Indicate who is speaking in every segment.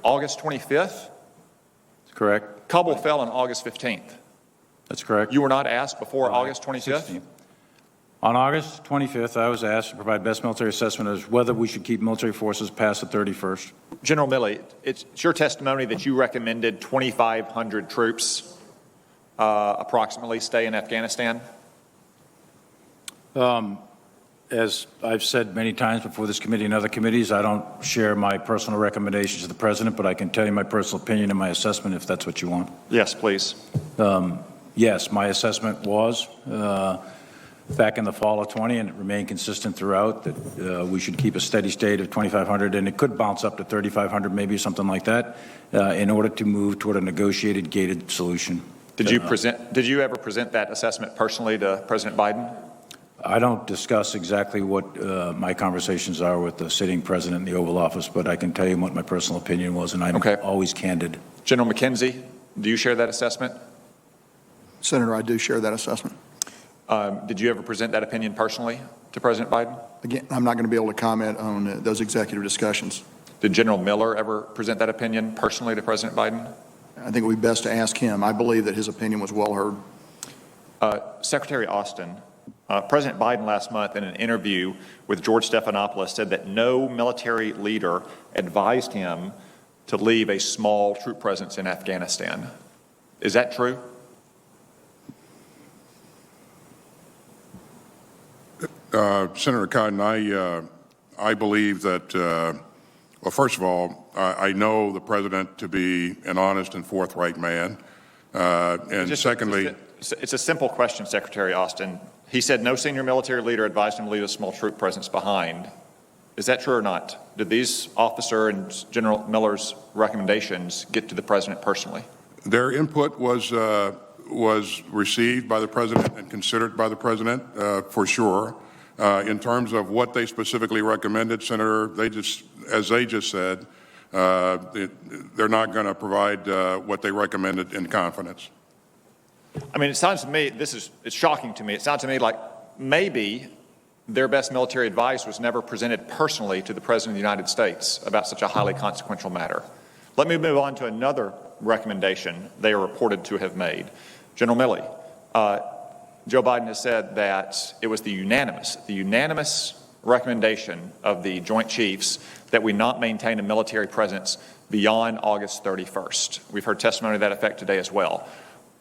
Speaker 1: August 25th?
Speaker 2: That's correct.
Speaker 1: Kabul fell on August 15th.
Speaker 2: That's correct.
Speaker 1: You were not asked before August 25th?
Speaker 2: 16th. On August 25th, I was asked to provide best military assessment as whether we should keep military forces past the 31st.
Speaker 1: General Milley, it's your testimony that you recommended 2,500 troops approximately stay in Afghanistan?
Speaker 2: As I've said many times before this committee and other committees, I don't share my personal recommendations to the President, but I can tell you my personal opinion and my assessment if that's what you want.
Speaker 1: Yes, please.
Speaker 2: Yes, my assessment was back in the fall of 20, and it remained consistent throughout, that we should keep a steady state of 2,500, and it could bounce up to 3,500, maybe something like that, in order to move toward a negotiated, gated solution.
Speaker 1: Did you ever present that assessment personally to President Biden?
Speaker 2: I don't discuss exactly what my conversations are with the sitting president in the Oval Office, but I can tell you what my personal opinion was, and I'm always candid.
Speaker 1: General McKenzie, do you share that assessment?
Speaker 3: Senator, I do share that assessment.
Speaker 1: Did you ever present that opinion personally to President Biden?
Speaker 3: Again, I'm not going to be able to comment on those executive discussions.
Speaker 1: Did General Miller ever present that opinion personally to President Biden?
Speaker 3: I think it would be best to ask him. I believe that his opinion was well heard.
Speaker 1: Secretary Austin, President Biden last month in an interview with George Stephanopoulos said that no military leader advised him to leave a small troop presence in Afghanistan. Is that true?
Speaker 4: Senator Cotton, I believe that, well, first of all, I know the President to be an honest and forthright man. And secondly...
Speaker 1: It's a simple question, Secretary Austin. He said no senior military leader advised him to leave a small troop presence behind. Is that true or not? Did these officer and General Miller's recommendations get to the President personally?
Speaker 4: Their input was received by the President and considered by the President, for sure. In terms of what they specifically recommended, Senator, as they just said, they're not going to provide what they recommended in confidence.
Speaker 1: I mean, it sounds to me, it's shocking to me. It sounds to me like maybe their best military advice was never presented personally to the President of the United States about such a highly consequential matter. Let me move on to another recommendation they are reported to have made. General Milley, Joe Biden has said that it was the unanimous recommendation of the Joint Chiefs that we not maintain a military presence beyond August 31st. We've heard testimony to that effect today as well.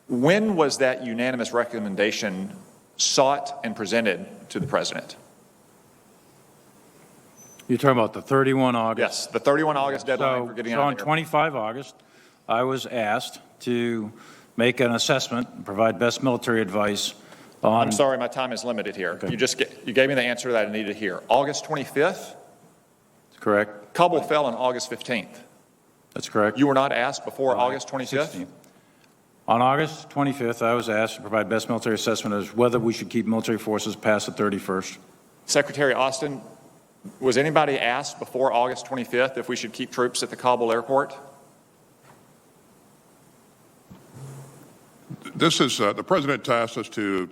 Speaker 1: When was that unanimous recommendation sought and presented to the President?
Speaker 2: You're talking about the 31 August?
Speaker 1: Yes, the 31 August deadline for getting out of
Speaker 2: on 25 August, I was asked to make an assessment and provide best military advice on...
Speaker 1: I'm sorry, my time is limited here.
Speaker 2: Okay.
Speaker 1: You gave me the answer that I needed to hear. August 25th?
Speaker 2: That's correct.
Speaker 1: Kabul fell on August 15th.
Speaker 2: That's correct.
Speaker 1: You were not asked before August 25th?
Speaker 2: 16th. On August 25th, I was asked to provide best military assessment as whether we should keep military forces past the 31st.
Speaker 1: Secretary Austin, was anybody asked before August 25th if we should keep troops at the Kabul airport?
Speaker 4: This is the President tasked us to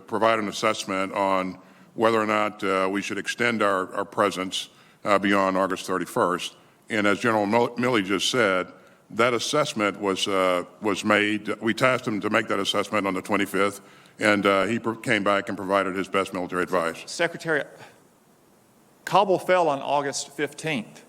Speaker 4: provide an assessment on whether or not we should extend our presence beyond August 31st. And as General Milley just said, that assessment was made. We tasked him to make that assessment on the 25th, and he came back and provided his best military advice.
Speaker 1: Secretary, Kabul fell on August 15th.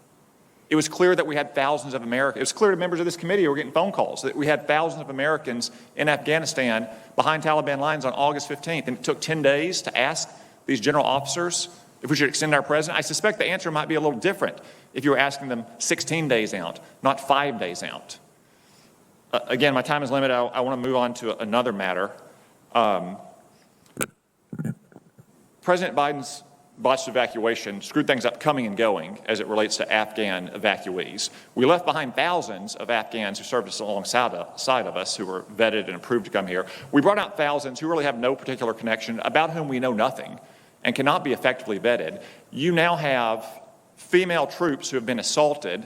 Speaker 1: It was clear that we had thousands of Americans. It was clear to members of this committee who were getting phone calls that we had thousands of Americans in Afghanistan behind Taliban lines on August 15th, and it took 10 days to ask these general officers if we should extend our presence. I suspect the answer might be a little different if you were asking them 16 days out, not 5 days out. Again, my time is limited. I want to move on to another matter. President Biden's botched evacuation screwed things up coming and going as it relates to Afghan evacuees. We left behind thousands of Afghans who served us alongside of us, who were vetted and approved to come here. We brought out thousands who really have no particular connection, about whom we know nothing and cannot be effectively vetted. You now have female troops who have been assaulted.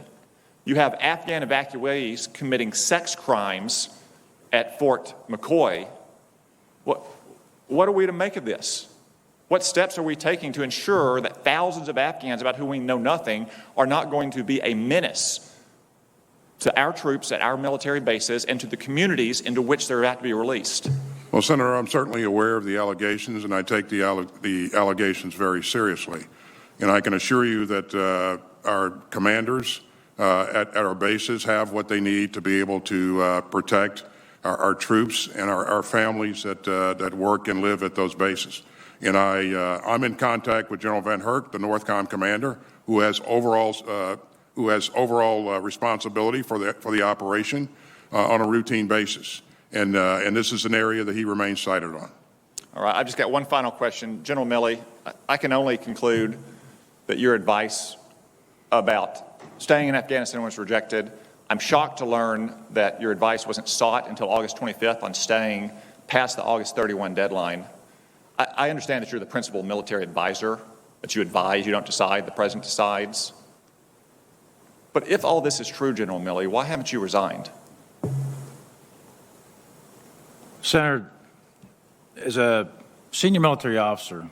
Speaker 1: You have Afghan evacuees committing sex crimes at Fort McCoy. What are we to make of this? What steps are we taking to ensure that thousands of Afghans about whom we know nothing are not going to be a menace to our troops at our military bases and to the communities into which they're about to be released?
Speaker 4: Well, Senator, I'm certainly aware of the allegations, and I take the allegations very seriously. And I can assure you that our commanders at our bases have what they need to be able to protect our troops and our families that work and live at those bases. And I'm in contact with General Van Herk, the NORTHCOM commander, who has overall responsibility for the operation on a routine basis. And this is an area that he remains cited on.
Speaker 1: All right, I've just got one final question. General Milley, I can only conclude that your advice about staying in Afghanistan was rejected. I'm shocked to learn that your advice wasn't sought until August 25th on staying past the August 31 deadline. I understand that you're the principal military advisor, that you advise, you don't decide, the president decides. But if all this is true, General Milley, why haven't you resigned?
Speaker 2: Senator, as a senior military officer,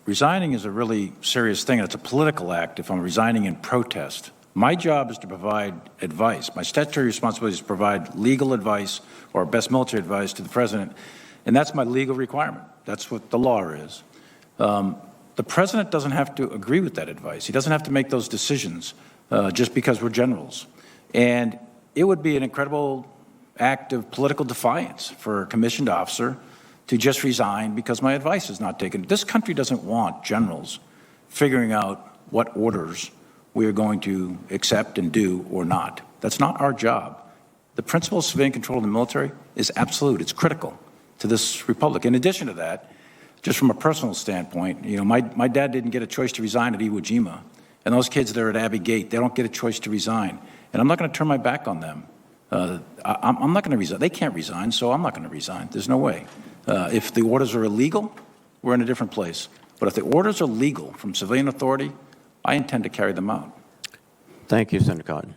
Speaker 2: resigning is a really serious thing. It's a political act if I'm resigning in protest. My job is to provide advice. My statutory responsibility is to provide legal advice or best military advice to the president, and that's my legal requirement. That's what the law is. The president doesn't have to agree with that advice. He doesn't have to make those decisions just because we're generals. And it would be an incredible act of political defiance for a commissioned officer to just resign because my advice is not taken. This country doesn't want generals figuring out what orders we are going to accept and do or not. That's not our job. The principle of civilian control of the military is absolute. It's critical to this republic. In addition to that, just from a personal standpoint, you know, my dad didn't get a choice to resign at Iwo Jima, and those kids that are at Abbey Gate, they don't get a choice to resign. And I'm not going to turn my back on them. I'm not going to resign. They can't resign, so I'm not going to resign. There's no way. If the orders are illegal, we're in a different place. But if the orders are legal from civilian authority, I intend to carry them out.
Speaker 5: Thank you, Senator Cotton.